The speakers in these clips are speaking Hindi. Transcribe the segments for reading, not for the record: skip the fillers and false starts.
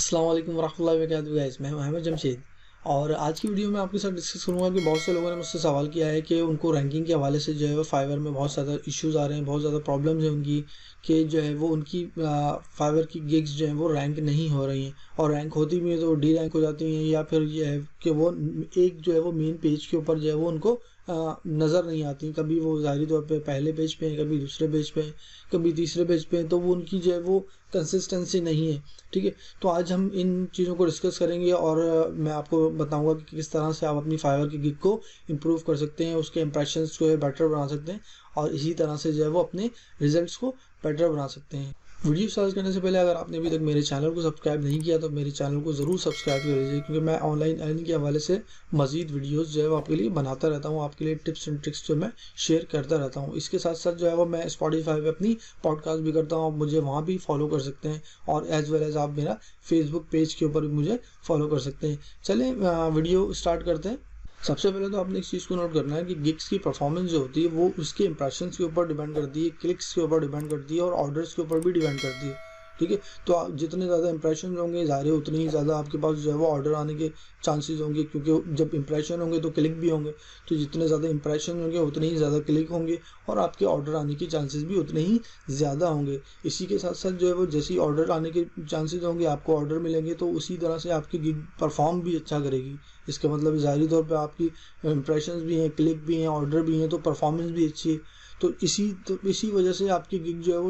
अस्सलाम वालेकुम वरहमतुल्लाहि वबरकातुहू गाइस, मैं हूं अहमद जमशेद। और आज की वीडियो में आपके साथ डिस्कस करूंगा कि बहुत से लोगों ने मुझसे सवाल किया है कि उनको रैंकिंग के हवाले से जो है वो फाइवर में बहुत ज़्यादा इश्यूज़ आ रहे हैं, बहुत ज़्यादा प्रॉब्लम्स हैं उनकी, कि जो है वो उनकी फाइवर की गिग्स जो है वो रैंक नहीं हो रही हैं, और रैंक होती भी है तो डी रैंक हो जाती हैं, या फिर ये है कि वो एक जो है वो मेन पेज के ऊपर जो है वो उनको नज़र नहीं आती। कभी वो ज़ाहिरी तौर पे पहले पेज पे हैं, कभी दूसरे पेज पे हैं, कभी तीसरे पेज पे हैं, तो वो उनकी जो है वो कंसिस्टेंसी नहीं है। ठीक है, तो आज हम इन चीज़ों को डिस्कस करेंगे और मैं आपको बताऊंगा कि किस तरह से आप अपनी फाइवर की गिग को इम्प्रूव कर सकते हैं, उसके इंप्रेशंस को बेटर बना सकते हैं, और इसी तरह से जो है वो अपने रिजल्ट्स को बेटर बना सकते हैं। वीडियो स्टार्ट करने से पहले अगर आपने अभी तक मेरे चैनल को सब्सक्राइब नहीं किया तो मेरे चैनल को ज़रूर सब्सक्राइब कर लीजिए, क्योंकि मैं ऑनलाइन अर्निंग के हवाले से मजीद वीडियोस जो है वो आपके लिए बनाता रहता हूँ, आपके लिए टिप्स एंड ट्रिक्स जो मैं शेयर करता रहता हूँ। इसके साथ साथ जो है वो मैं स्पॉटिफाई पे अपनी पॉडकास्ट भी करता हूँ, आप मुझे वहाँ भी फॉलो कर सकते हैं, और एज वेल एज आप मेरा फेसबुक पेज के ऊपर भी मुझे फॉलो कर सकते हैं। चलें वीडियो स्टार्ट करते हैं। सबसे पहले तो आपने इस चीज़ को नोट करना है कि गिग्स की परफॉर्मेंस जो होती है वो उसके इंप्रेशंस के ऊपर डिपेंड करती है, क्लिक्स के ऊपर डिपेंड करती है, और ऑर्डर्स के ऊपर भी डिपेंड करती है। ठीक है, तो जितने ज़्यादा इंप्रेशन होंगे ज़ाहिर है उतनी ही ज़्यादा आपके पास जो है वो ऑर्डर आने के चांसेस होंगे, क्योंकि जब इंप्रेशन होंगे तो क्लिक भी होंगे, तो जितने ज़्यादा इंप्रेशन होंगे उतने ही ज़्यादा क्लिक होंगे, और आपके ऑर्डर आने के चांसेस भी उतने ही ज़्यादा होंगे। इसी के साथ साथ जो है वो जैसे ही ऑर्डर आने के चांसेस होंगे, आपको ऑर्डर मिलेंगे, तो उसी तरह से आपकी गिग परफॉर्म भी अच्छा करेगी। इसका मतलब ज़ाहिरी तौर पर आपकी इंप्रेशंस भी हैं, क्लिक भी हैं, ऑर्डर भी हैं, तो परफॉर्मेंस भी अच्छी है। तो इसी वजह से आपकी गिग जो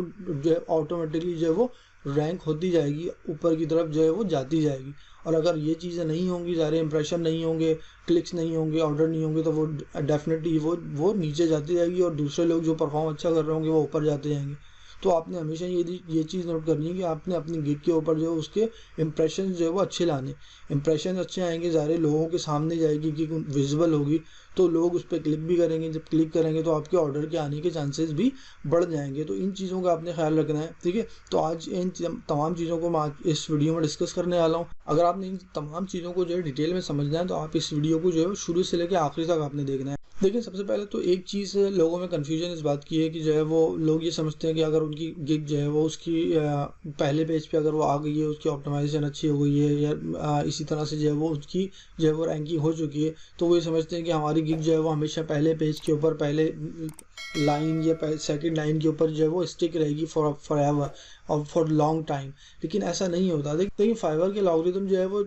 है ऑटोमेटिकली जो है वो रैंक होती जाएगी, ऊपर की तरफ जो है वो जाती जाएगी। और अगर ये चीज़ें नहीं होंगी, सारे इंप्रेशन नहीं होंगे, क्लिक्स नहीं होंगे, ऑर्डर नहीं होंगे, तो वो डेफिनेटली वो नीचे जाती जाएगी, और दूसरे लोग जो परफॉर्म अच्छा कर रहे होंगे वो ऊपर जाते जाएंगे। तो आपने हमेशा ये चीज़ नोट करनी है कि आपने अपनी गिग के ऊपर जो है उसके इंप्रेशन जो है वो अच्छे लाने। इंप्रेशन अच्छे आएंगे, सारे लोगों के सामने जाएगी, गिग विजिबल होगी, तो लोग उस पर क्लिक भी करेंगे। जब क्लिक करेंगे तो आपके ऑर्डर के आने के चांसेस भी बढ़ जाएंगे। तो इन चीज़ों का आपने ख्याल रखना है। ठीक है, तो आज इन तमाम चीज़ों को मैं इस वीडियो में डिस्कस करने वाला हूँ। अगर आपने इन तमाम चीज़ों को जो है डिटेल में समझना है तो आप इस वीडियो को जो है शुरू से लेकर आखिरी तक आपने देखना है। देखिए, सबसे पहले तो एक चीज़ लोगों में कन्फ्यूजन इस बात की है कि जो है वो लोग ये समझते हैं कि अगर उनकी गिग जो है वो उसकी पहले पेज पे अगर वो आ गई है, उसकी ऑप्टिमाइजेशन अच्छी हो गई है, या इसी तरह से जो है वो उसकी जो है वो रैंकिंग हो चुकी है, तो वो ये समझते हैं कि हमारी गिग जो है वो हमेशा पहले पेज के ऊपर, पहले लाइन या सेकंड लाइन के ऊपर जो है वो स्टिक रहेगी फॉर एवर और फॉर लॉन्ग टाइम। लेकिन ऐसा नहीं होता। देखिए, फाइवर के एल्गोरिथम जो है वो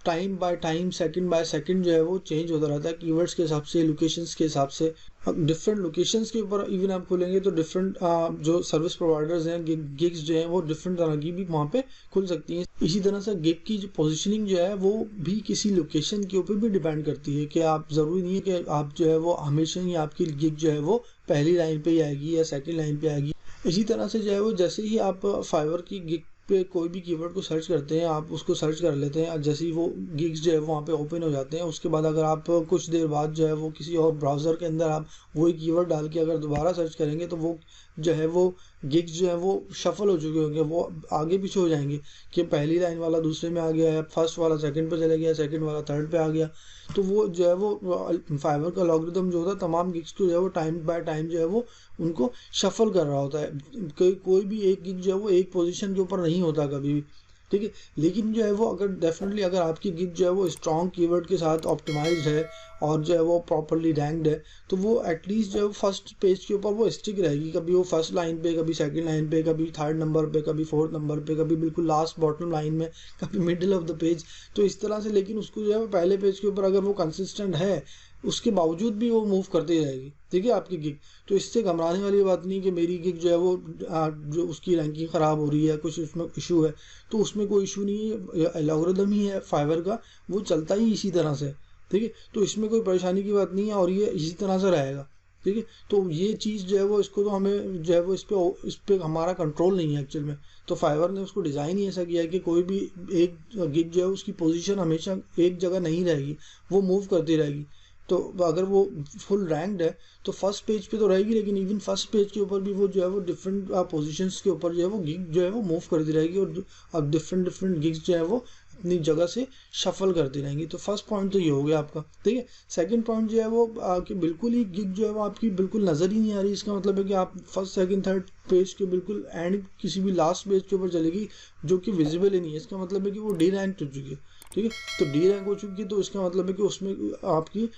time by time, second by second जो है वो चेंज होता रहता है, कीवर्ड्स के हिसाब से, लोकेशंस के हिसाब से। डिफरेंट लोकेशंस के ऊपर इवन आप खोलेंगे तो डिफरेंट जो सर्विस प्रोवाइडर्स हैं, गिग्स जो है वो डिफरेंट तरह की भी वहाँ पे खुल सकती हैं। इसी तरह से गिग की जो पोजिशनिंग जो है वो भी किसी लोकेशन के ऊपर भी डिपेंड करती है, कि आप ज़रूरी नहीं है कि आप जो है वो हमेशा ही आपकी गिग जो है वो पहली लाइन पे ही आएगी या सेकंड लाइन पे आएगी। इसी तरह से जो है वो जैसे ही आप फाइवर की गिग पे कोई भी कीवर्ड को सर्च करते हैं, आप उसको सर्च कर लेते हैं, जैसे ही वो गिग्स जो है वहाँ पे ओपन हो जाते हैं, उसके बाद अगर आप कुछ देर बाद जो है वो किसी और ब्राउज़र के अंदर आप वही कीवर्ड डाल के अगर दोबारा सर्च करेंगे, तो वो जो है वो गिग्स जो है वो शफल हो चुके होंगे, वो आगे पीछे हो जाएंगे, कि पहली लाइन वाला दूसरे में आ गया है, फर्स्ट वाला सेकंड पे चले गया, सेकंड वाला थर्ड पे आ गया। तो वो जो है वो फाइवर का एल्गोरिथम जो होता है तमाम गिग्स को जो है वो टाइम बाय टाइम जो है वो उनको शफल कर रहा होता है। कोई भी एक गिग जो है वो एक पोजीशन के ऊपर नहीं होता कभी भी। ठीक है, लेकिन जो है वो अगर डेफिनेटली अगर आपकी गिग जो है वो स्ट्रॉन्ग कीवर्ड के साथ ऑप्टिमाइज्ड है, और जो है वो प्रॉपरली रैंक्ड है, तो वो एटलीस्ट जो है फर्स्ट पेज के ऊपर वो स्टिक रहेगी। कभी वो फर्स्ट लाइन पे, कभी सेकंड लाइन पे, कभी थर्ड नंबर पे, कभी फोर्थ नंबर पे, कभी बिल्कुल लास्ट बॉटम लाइन में, कभी मिडिल ऑफ द पेज। तो इस तरह से, लेकिन उसको जो है वो पहले पेज के ऊपर अगर वो कंसिस्टेंट है, उसके बावजूद भी वो मूव करती रहेगी। ठीक है, आपकी गिग। तो इससे घबराने वाली बात नहीं कि मेरी गिग जो है वो जो उसकी रैंकिंग ख़राब हो रही है, कुछ उसमें इशू है, तो उसमें कोई इशू नहीं है। एल्गोरिथम ही है फाइवर का, वो चलता ही इसी तरह से। ठीक है, तो इसमें कोई परेशानी की बात नहीं है, और ये इसी तरह से रहेगा। ठीक है, तो ये चीज़ जो है वो इसको तो हमें जो है वो इस पे हमारा कंट्रोल नहीं है एक्चुअल में। तो फाइवर ने उसको डिज़ाइन ही ऐसा किया है कि कोई भी एक गिग जो है उसकी पोजीशन हमेशा एक जगह नहीं रहेगी, वो मूव करती रहेगी। तो अगर वो फुल रैंक्ड है तो फर्स्ट पेज पे तो रहेगी, लेकिन इवन फर्स्ट पेज के ऊपर भी वो जो है वो डिफरेंट पोजीशंस के ऊपर जो है वो गिग जो है वो मूव करती रहेगी, और डिफरेंट गिग्स जो है वो अपनी जगह से शफल करती रहेंगी। तो फर्स्ट पॉइंट तो ये हो गया आपका, ठीक है। सेकंड पॉइंट जो है वो कि बिल्कुल ही गिग जो है वो आपकी बिल्कुल नज़र ही नहीं आ रही। इसका मतलब है कि आप फर्स्ट सेकंड थर्ड पेज के बिल्कुल एंड किसी भी लास्ट पेज के ऊपर चलेगी जो कि विजिबल ही नहीं है। इसका मतलब है कि वो डी रैंक हो चुकी है, ठीक है। तो डी रैंक हो चुकी है तो इसका मतलब है कि उसमें आपकी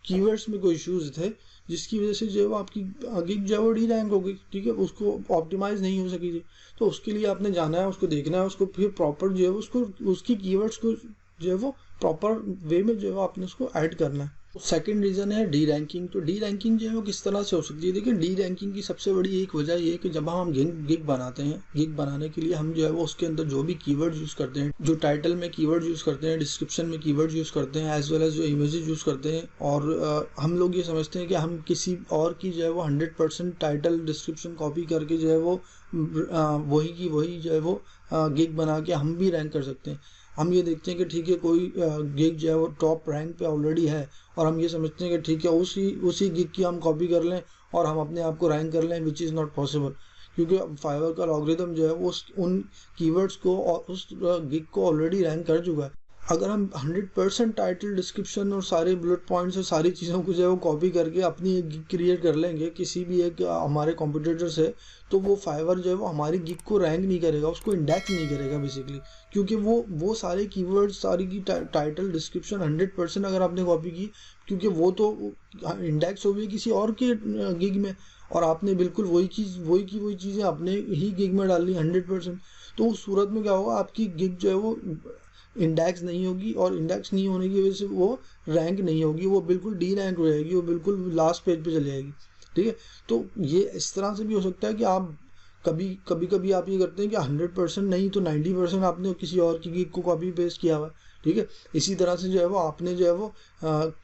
कीवर्ड्स में कोई इश्यूज थे जिसकी वजह से जो है वो आपकी गिग जो है वो डी रैंक हो गई, ठीक है। उसको ऑप्टिमाइज नहीं हो सकी थी। तो उसके लिए आपने जाना है, उसको देखना है, उसको फिर प्रॉपर जो है उसको उसकी कीवर्ड्स को जो है वो प्रॉपर वे में जो है आपने उसको ऐड करना है। सेकंड रीज़न है डी रैंकिंग। तो डी रैंकिंग जो है वो किस तरह से हो सकती है? देखिए, डी रैंकिंग की सबसे बड़ी एक वजह ये है कि जब हम गिग बनाते हैं, गिग बनाने के लिए हम जो है वो उसके अंदर जो भी कीवर्ड्स यूज़ करते हैं, जो टाइटल में कीवर्ड्स यूज़ करते हैं, डिस्क्रिप्शन में कीवर्ड्स यूज़ करते हैं, एज वेल एज जो इमेजेस यूज़ करते हैं, और हम लोग ये समझते हैं कि हम किसी और की जो है वो 100% टाइटल डिस्क्रिप्शन कॉपी करके जो है वो वही की वही जो है वो गिग बना के हम भी रैंक कर सकते हैं। हम ये देखते हैं कि ठीक है, कोई गिग जो है वो टॉप रैंक पे ऑलरेडी है और हम ये समझते हैं कि ठीक है उसी गिग की हम कॉपी कर लें और हम अपने आप को रैंक कर लें, विच इज़ नॉट पॉसिबल। क्योंकि फाइवर का लॉगरिदम जो है वो उन कीवर्ड्स को और उस गिग को ऑलरेडी रैंक कर चुका है। अगर हम 100% टाइटल डिस्क्रिप्शन और सारे बुलेट पॉइंट्स और सारी चीज़ों को जो है वो कॉपी करके अपनी एक गिग क्रिएट कर लेंगे किसी भी एक हमारे कॉम्पिटिटर से, तो वो फाइवर जो है वो हमारी गिग को रैंक नहीं करेगा, उसको इंडेक्स नहीं करेगा बेसिकली। क्योंकि वो सारे कीवर्ड्स, सारी की टाइटल डिस्क्रिप्शन 100% अगर आपने कॉपी की, क्योंकि वो तो इंडेक्स हो गई किसी और के गिग में और आपने बिल्कुल वही चीज़ें अपने ही गिग में डाल ली 100%। तो उस सूरत में क्या होगा, आपकी गिग जो है वो इंडेक्स नहीं होगी और इंडेक्स नहीं होने की वजह से वो रैंक नहीं होगी, वो बिल्कुल डी रैंक हो जाएगी, वो बिल्कुल लास्ट पेज पे चली जाएगी, ठीक है। तो ये इस तरह से भी हो सकता है कि आप कभी आप ये करते हैं कि 100% नहीं तो 90% आपने किसी और की गिग को कॉपी पेस्ट किया हुआ है, ठीक है। इसी तरह से जो है वो आपने जो है वो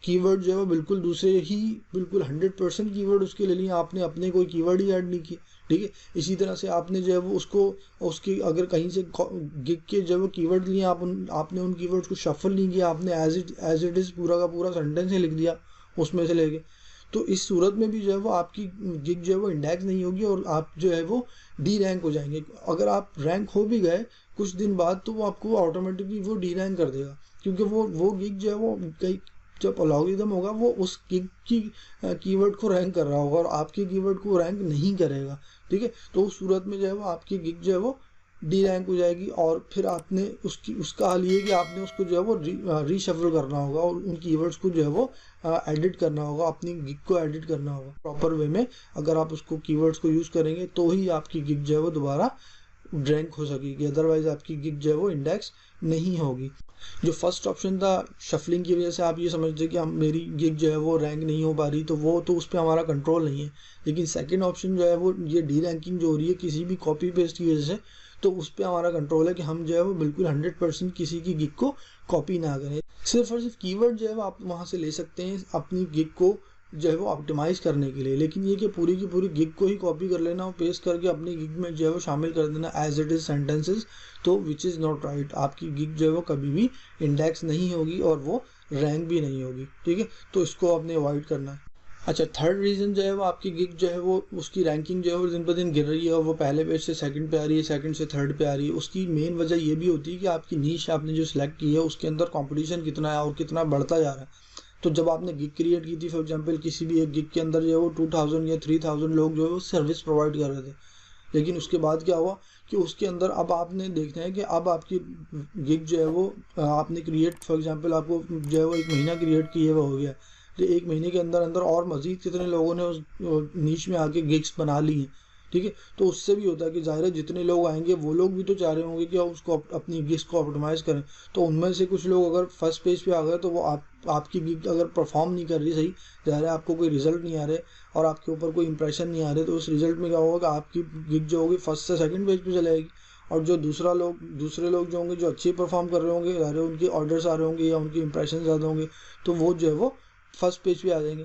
कीवर्ड जो है वो बिल्कुल दूसरे ही बिल्कुल 100% कीवर्ड उसके ले लिए, आपने अपने कोई कीवर्ड ही ऐड नहीं किए, ठीक है। इसी तरह से आपने जो है वो उसकी अगर कहीं से गिग के जो वो कीवर्ड लिए आपने उन कीवर्ड्स को शफल नहीं किया, आपने एज इट इज़ पूरा का पूरा सेंटेंस ही लिख दिया उसमें से लेके। तो इस सूरत में भी जो है वो आपकी गिग जो है वो इंडेक्स नहीं होगी और आप जो है वो डी रैंक हो जाएंगे। अगर आप रैंक हो भी गए कुछ दिन बाद तो वो आपको ऑटोमेटिकली वो डी रैंक कर देगा, क्योंकि वो गिग जो है वो कई जब अलॉरिदम होगा वो उस गिग की कीवर्ड को रैंक कर रहा होगा और आपके कीवर्ड को रैंक नहीं करेगा, ठीक है। तो उस सूरत में जो है वो आपकी गिग जो है वो डी रैंक हो जाएगी और फिर आपने उसका हल ये कि आपने उसको जो है वो रीशफल करना होगा और उन कीवर्ड्स को जो है वो एडिट करना होगा, अपनी गिग को एडिट करना होगा प्रॉपर वे में। अगर आप उसको कीवर्ड्स को यूज़ करेंगे तो ही आपकी गिग जो है वो दोबारा रैंक हो सकेगी, अदरवाइज आपकी गिग जो है वो इंडेक्स नहीं होगी। जो फर्स्ट ऑप्शन था शफलिंग की वजह से आप ये समझते कि मेरी गिग जो है वो रैंक नहीं हो पा रही, तो वो तो उस पर हमारा कंट्रोल नहीं है। लेकिन सेकंड ऑप्शन जो है वो ये डी रैंकिंग जो हो रही है किसी भी कॉपी पेस्ट की वजह से, तो उस पर हमारा कंट्रोल है कि हम जो है वो बिल्कुल 100% किसी की गिग को कॉपी ना करें। सिर्फ और सिर्फ कीवर्ड जो है वो आप वहाँ से ले सकते हैं अपनी गिग को जो है वो ऑप्टिमाइज करने के लिए, लेकिन ये कि पूरी की पूरी गिग को ही कॉपी कर लेना और पेस्ट करके अपनी गिग में जो है वो शामिल कर देना एज इट इज़ सेंटेंसेस, तो विच इज़ नॉट राइट। आपकी गिग जो है वो कभी भी इंडेक्स नहीं होगी और वो रैंक भी नहीं होगी, ठीक है। तो इसको आपने अवॉइड करना है। अच्छा, थर्ड रीज़न जो है वो आपकी गिग जो है वो उसकी रैंकिंग जो है वो दिन ब दिन गिर रही है और वो पहले पेज से सेकंड पे आ रही है, सेकंड से थर्ड पे आ रही है। उसकी मेन वजह ये भी होती है कि आपकी नीश आपने जो सिलेक्ट की है उसके अंदर कंपटीशन कितना है और कितना बढ़ता जा रहा है। तो जब आपने गिग क्रिएट की थी, फॉर एग्जांपल किसी भी एक गिग के अंदर जो है वो 2000 या 3000 लोग जो है वो सर्विस प्रोवाइड कर रहे थे, लेकिन उसके बाद क्या हुआ कि उसके अंदर अब आपने देखना है कि अब आपकी गिग जो है वो आपने क्रिएट, फॉर एग्जांपल आपको जो है वो 1 महीना क्रिएट किए हुआ हो गया, तो 1 महीने के अंदर अंदर और मज़ीद कितने लोगों ने उस नीश में आके गिग्स बना ली हैं, ठीक है। तो उससे भी होता है कि ज़ाहिर है जितने लोग आएंगे वो लोग भी तो चाह रहे होंगे कि उसको अपनी गिग्स को ऑप्टिमाइज़ करें। तो उनमें से कुछ लोग अगर फर्स्ट पेज पे आ गए तो वो आपकी गिग अगर परफॉर्म नहीं कर रही सही, ज़ाहिर है आपको कोई रिजल्ट नहीं आ रहे और आपके ऊपर कोई इंप्रेशन नहीं आ रहे, तो उस रिजल्ट में क्या होगा कि आपकी गिग जो होगी फर्स्ट से सेकंड पेज पे चले जाएगी और जो दूसरे लोग जो होंगे जो अच्छे परफॉर्म कर रहे होंगे, ज़ाहिर है उनके ऑर्डर्स आ रहे होंगे या उनके इंप्रेशन ज़्यादा होंगे, तो वो जो है वो फर्स्ट पेज पे आ जाएंगे।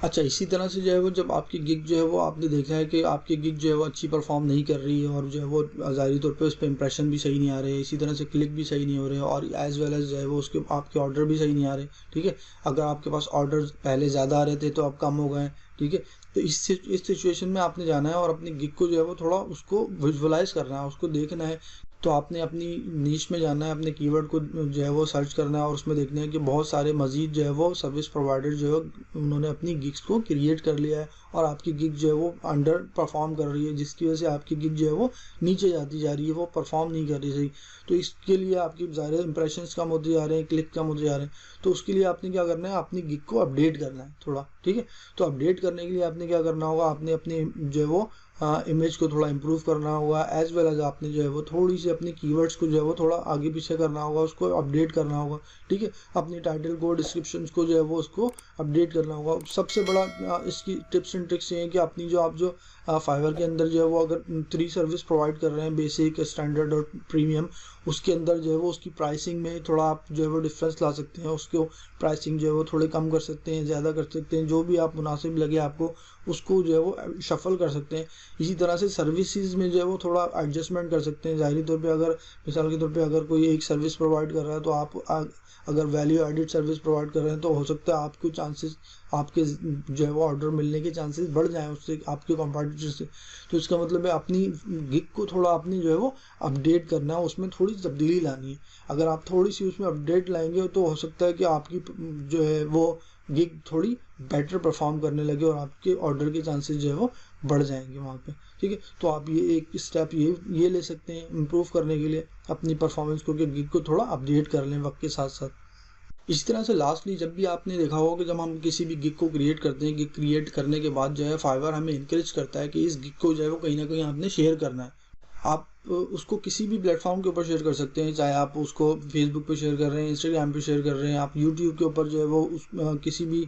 अच्छा, इसी तरह से जो है वो जब आपकी गिग जो है वो आपने देखा है कि आपकी गिग जो है वो अच्छी परफॉर्म नहीं कर रही है और जो है वो ज़ाहिरी तौर पे उस पर इंप्रेशन भी सही नहीं आ रहे, इसी तरह से क्लिक भी सही नहीं हो रहे और एज़ वेल एज़ जो है वो उसके आपके ऑर्डर भी सही नहीं आ रहे, ठीक है। अगर आपके पास ऑर्डर पहले ज़्यादा आ रहे थे तो अब कम हो गए, ठीक है। तो इस सिचुएशन में आपने जाना है और अपनी गिग को जो है वो थोड़ा उसको विजुअलाइज करना है, उसको देखना है तो आपने अपनी नीश में जाना है, अपने कीवर्ड को जो है वो सर्च करना है और उसमें देखना है कि बहुत सारे मज़ीद जो है वो सर्विस प्रोवाइडर जो है उन्होंने अपनी गिग्स को क्रिएट कर लिया है और आपकी गिग जो है वो अंडर परफॉर्म कर रही है, जिसकी वजह से आपकी गिग जो है वो नीचे जाती जा रही है, वो परफॉर्म नहीं कर रही सही। तो इसके लिए आपकी ज़ाहिर इंप्रेशंस कम होते जा रहे हैं, क्लिक कम होते जा रहे हैं। तो उसके लिए आपने क्या करना है, अपनी गिग को अपडेट करना है थोड़ा, ठीक है। तो अपडेट करने के लिए आपने क्या करना होगा, आपने अपनी जो है वो इमेज को थोड़ा इम्प्रूव करना होगा, एज वेल एज आपने जो है वो थोड़ी सी अपनी कीवर्ड्स को जो है वो थोड़ा आगे पीछे करना होगा, उसको अपडेट करना होगा, ठीक है। अपनी टाइटल को, डिस्क्रिप्शन को जो है वो उसको अपडेट करना होगा। सबसे बड़ा इसकी टिप्स एंड ट्रिक्स ये है कि अपनी जो आप जो फाइवर के अंदर जो है वो अगर 3 सर्विस प्रोवाइड कर रहे हैं, बेसिक, स्टैंडर्ड और प्रीमियम, उसके अंदर जो है वो उसकी प्राइसिंग में थोड़ा आप जो है वो डिफरेंस ला सकते हैं। उसको प्राइसिंग जो है वो थोड़े कम कर सकते हैं, ज़्यादा कर सकते हैं, जो भी आप मुनासिब लगे आपको उसको जो है वो शफल कर सकते हैं। इसी तरह से सर्विसेज में जो है वो थोड़ा एडजस्टमेंट कर सकते हैं। ज़ाहिरी तौर पे अगर मिसाल के तौर पे अगर कोई एक सर्विस प्रोवाइड कर रहा है तो आप अगर वैल्यू एडिड सर्विस प्रोवाइड कर रहे हैं तो हो सकता है आपके चांसेस, आपके जो है वो ऑर्डर मिलने के चांसेस बढ़ जाएं उससे, आपके कॉम्पिटिटर से। तो इसका मतलब है अपनी गिग को थोड़ा अपनी जो है वो अपडेट करना है, उसमें थोड़ी तब्दीली लानी है। अगर आप थोड़ी सी उसमें अपडेट लाएंगे तो हो सकता है कि आपकी जो है वो गिग थोड़ी बेटर परफॉर्म करने लगे और आपके ऑर्डर के चांसेस जो है वो बढ़ जाएंगे वहाँ पे, ठीक है। तो आप ये एक स्टेप ये ले सकते हैं इम्प्रूव करने के लिए अपनी परफॉर्मेंस को, कि गिग को थोड़ा अपडेट कर लें वक्त के साथ साथ। इसी तरह से लास्टली जब भी आपने देखा होगा कि जब हम किसी भी गिग को क्रिएट करते हैं, गिग क्रिएट करने के बाद जो है फाइवर हमें इंकरेज करता है कि इस गिग को जो है वो कहीं ना कहीं आपने शेयर करना है। आप उसको किसी भी प्लेटफॉर्म के ऊपर शेयर कर सकते हैं, चाहे आप उसको फेसबुक पे शेयर कर रहे हैं, इंस्टाग्राम पे शेयर कर रहे हैं, आप यूट्यूब के ऊपर जो है वो उस किसी भी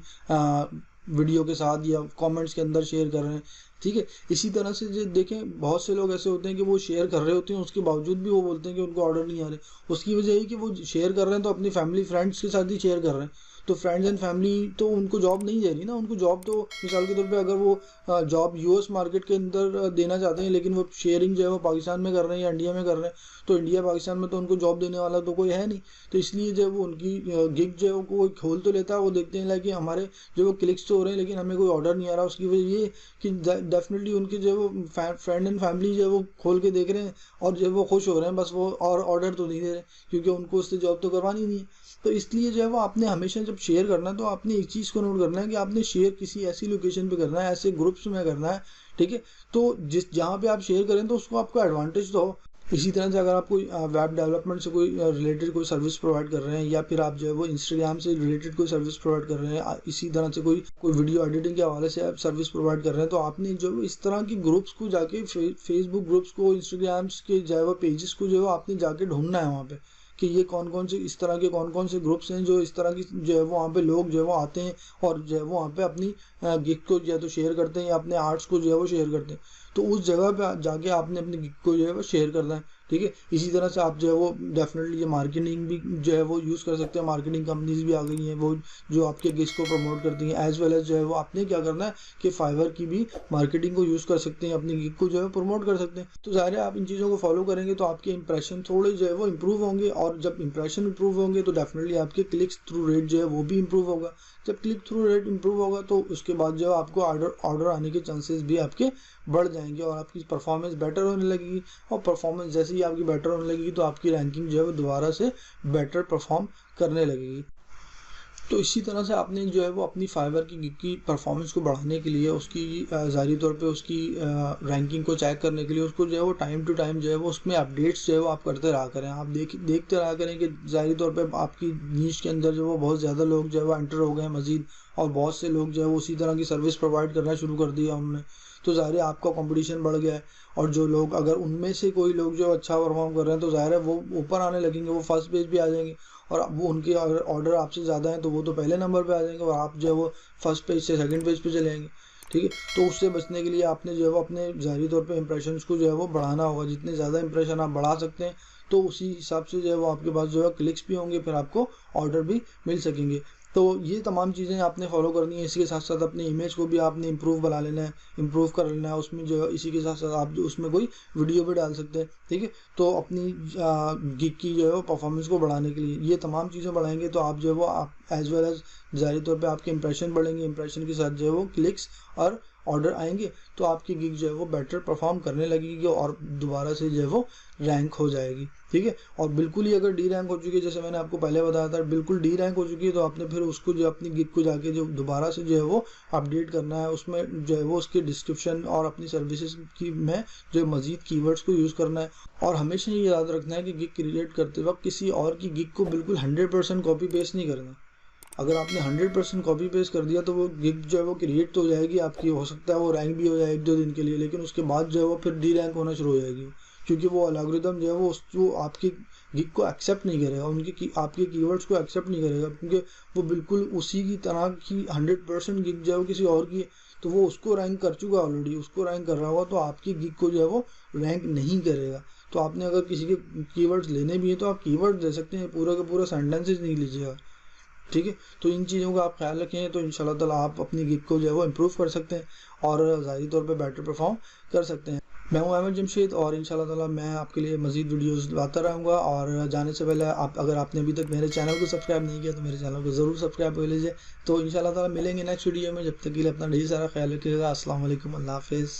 वीडियो के साथ या कमेंट्स के अंदर शेयर कर रहे हैं, ठीक है। इसी तरह से जो देखें बहुत से लोग ऐसे होते हैं कि वो शेयर कर रहे होते हैं, उसके बावजूद भी वो बोलते हैं कि उनको ऑर्डर नहीं आ रहे। उसकी वजह यही कि वो शेयर कर रहे हैं तो अपनी फैमिली फ्रेंड्स के साथ ही शेयर कर रहे हैं। तो फ्रेंड्स एंड फैमिली तो उनको जॉब नहीं दे रही ना, उनको जॉब तो मिसाल के तौर पे अगर वो जॉब यूएस मार्केट के अंदर देना चाहते हैं लेकिन वो शेयरिंग जो है वो पाकिस्तान में कर रहे हैं या इंडिया में कर रहे हैं, तो इंडिया पाकिस्तान में तो उनको जॉब देने वाला तो कोई है नहीं। तो इसलिए जब वो उनकी गिग जो है वो कोई खोल तो लेता है, वो देखते हैं लाइक कि हमारे जो वो क्लिक्स तो हो रहे हैं लेकिन हमें कोई ऑर्डर नहीं आ रहा। उसकी वजह ये कि डेफिनेटली उनके जो वो फ्रेंड एंड फैमिली जो है वो खोल के देख रहे हैं और जो वो खुश हो रहे हैं बस, वो और ऑर्डर तो नहीं दे रहे क्योंकि उनको उससे जॉब तो करवानी नहीं है। तो इसलिए जो है वो आपने हमेशा जब शेयर करना है तो आपने एक चीज़ को नोट करना है कि आपने शेयर किसी ऐसी लोकेशन पे करना है, ऐसे ग्रुप्स में करना है, ठीक है। तो जिस जहाँ पे आप शेयर करें तो उसको आपको एडवांटेज तो हो। इसी तरह से अगर आप कोई वेब डेवलपमेंट से कोई रिलेटेड कोई सर्विस प्रोवाइड कर रहे हैं या फिर आप जो है वो इंस्टाग्राम से रिलेटेड कोई सर्विस प्रोवाइड कर रहे हैं, इसी तरह से कोई वीडियो एडिटिंग के हवाले से आप सर्विस प्रोवाइड कर रहे हैं, तो आपने जो इस तरह की ग्रुप्स को जाके फेसबुक ग्रुप्स को, इंस्टाग्राम्स के जो है वो पेजेस को जो है आपने जाके ढूंढना है वहाँ पे कि ये कौन कौन से इस तरह के कौन कौन से ग्रुप्स हैं जो इस तरह की जो है वो वहाँ पे लोग जो है वो आते हैं और जो है वो वहाँ पे अपनी गिग को जो है तो शेयर करते हैं या अपने आर्ट्स को जो है वो शेयर करते हैं। तो उस जगह पे जाके आपने अपनी गिग को जो है वो शेयर करना है, ठीक है। इसी तरह से आप जो है वो डेफिनेटली ये मार्केटिंग भी जो है वो यूज़ कर सकते हैं। मार्केटिंग कंपनीज भी आ गई हैं वो जो आपके गिग्स को प्रमोट करती हैं, एज वेल एज जो है वो आपने क्या करना है कि फाइवर की भी मार्केटिंग को यूज़ कर सकते हैं, अपनी गिग को जो है प्रमोट कर सकते हैं। तो ज़ाहिर है आप इन चीज़ों को फॉलो करेंगे तो आपके इंप्रेशन थोड़े जो है वो इम्प्रूव होंगे और जब इंप्रेशन इम्प्रूव होंगे तो डेफिनेटली आपके क्लिक्स थ्रू रेट जो है वो भी इम्प्रूव होगा। जब क्लिक थ्रू रेट इम्प्रूव होगा तो उसके बाद जो है आपको ऑर्डर आने के चांसेस भी आपके बढ़ जाएंगे और आपकी परफॉर्मेंस बेटर होने लगेगी। और परफॉर्मेंस जैसे ही आपकी बेटर होने लगेगी तो आपकी रैंकिंग जो है वो दोबारा से बेटर परफॉर्म करने लगेगी। तो इसी तरह से आपने जो है वो अपनी फाइवर की गिग की परफॉर्मेंस को बढ़ाने के लिए, उसकी ज़ाहिरी तौर पे उसकी रैंकिंग को चेक करने के लिए उसको जो है वो टाइम टू टाइम जो है वो उसमें अपडेट्स जो है वो आप करते रहा करें। आप देखते रहा करें कि ज़ाहिरी तौर पे आपकी नीश के अंदर जो वो बहुत ज़्यादा लोग जो है वो एंटर हो गए हैं मज़ीद, और बहुत से लोग जो है वो उसी तरह की सर्विस प्रोवाइड करना शुरू कर दिया उन्होंने। तो ज़ाहिर है आपका कंपटीशन बढ़ गया है और जो लोग अगर उनमें से कोई लोग जो अच्छा परफॉर्म कर रहे हैं तो ज़ाहिर है वो ऊपर आने लगेंगे, वो फर्स्ट पेज पे आ जाएंगे। और वो उनके अगर ऑर्डर आपसे ज़्यादा हैं तो वो तो पहले नंबर पे आ जाएंगे और आप जो है वो फर्स्ट पेज से सेकंड पेज पे चले जाएंगे, ठीक है। तो उससे बचने के लिए आपने जो है वो अपने ज़ाहिरी तौर पे इंप्रेशंस को जो है वो बढ़ाना होगा। जितने ज़्यादा इंप्रेशन आप बढ़ा सकते हैं तो उसी हिसाब से जो है वो आपके पास जो है क्लिक्स भी होंगे, फिर आपको ऑर्डर भी मिल सकेंगे। तो ये तमाम चीज़ें आपने फॉलो करनी है। इसी के साथ साथ अपनी इमेज को भी आपने इम्प्रूव बना लेना है, इम्प्रूव कर लेना है उसमें जो है। इसी के साथ साथ आप जो उसमें कोई वीडियो भी डाल सकते हैं, ठीक है। तो अपनी गिग की जो है वो परफॉर्मेंस को बढ़ाने के लिए ये तमाम चीज़ें बढ़ाएंगे तो आप जो है वो आप एज वेल एज ज़ाहिर तौर पे आपके इंप्रेशन बढ़ेंगे, इंप्रेशन के साथ जो है वो क्लिक्स और ऑर्डर आएंगे तो आपकी गिग जो है वो बेटर परफॉर्म करने लगेगी और दोबारा से जो है वो रैंक हो जाएगी। ठीक है, और बिल्कुल ही अगर डी रैंक हो चुकी है, जैसे मैंने आपको पहले बताया था, बिल्कुल डी रैंक हो चुकी है, तो आपने फिर उसको जो अपनी गिग को जाके जो दोबारा से जो है वो अपडेट करना है, उसमें जो है वो उसके डिस्क्रिप्शन और अपनी सर्विसेज की में जो मजीद कीवर्ड्स को यूज़ करना है। और हमेशा ये याद रखना है कि गिग क्रिएट करते वक्त किसी और की गिग को बिल्कुल 100% कॉपी पेस्ट नहीं करना। अगर आपने 100% कॉपी पेस्ट कर दिया तो वो गिग जो है वो क्रिएट तो हो जाएगी आपकी, हो सकता है वो रैंक भी हो जाए 1-2 दिन के लिए, लेकिन उसके बाद जो है वो फिर डी रैंक होना शुरू हो जाएगी, क्योंकि वो एल्गोरिदम जो है वो आपकी गिग को एक्सेप्ट नहीं करेगा, आपके कीवर्ड्स को एक्सेप्ट नहीं करेगा, क्योंकि वो बिल्कुल उसी की तरह की 100% गिग जो है वो किसी और की, तो वो उसको रैंक कर चुका ऑलरेडी, उसको रैंक कर रहा होगा, तो आपकी गिग को जो है वो रैंक नहीं करेगा। तो आपने अगर किसी के कीवर्ड्स लेने भी हैं तो आप कीवर्ड दे सकते हैं, पूरा का पूरा सेंटेंसेस नहीं लीजिएगा। ठीक है, तो इन चीज़ों का आप ख्याल रखें, तो इंशाल्लाह ताला आप अपनी गिग को जो है वो इम्प्रूव कर सकते हैं और ज़ाहिरी तौर पे बेटर परफॉर्म कर सकते हैं। मैं हूं अहमद जमशेद और इंशाल्लाह ताला मैं आपके लिए मज़ीद वीडियोस लाता रहूँगा। और जाने से पहले अगर आपने अभी तक मेरे चैनल को सब्सक्राइब नहीं किया तो मेरे चैनल को ज़रूर सब्सक्राइब कर लीजिए। तो इंशाल्लाह ताला मिलेंगे नेक्स्ट वीडियो में, जब तक के लिए अपना ढेर सारा ख्याल रखिएगा। अस्सलाम वालेकुम, अल्लाह हाफ़िज़।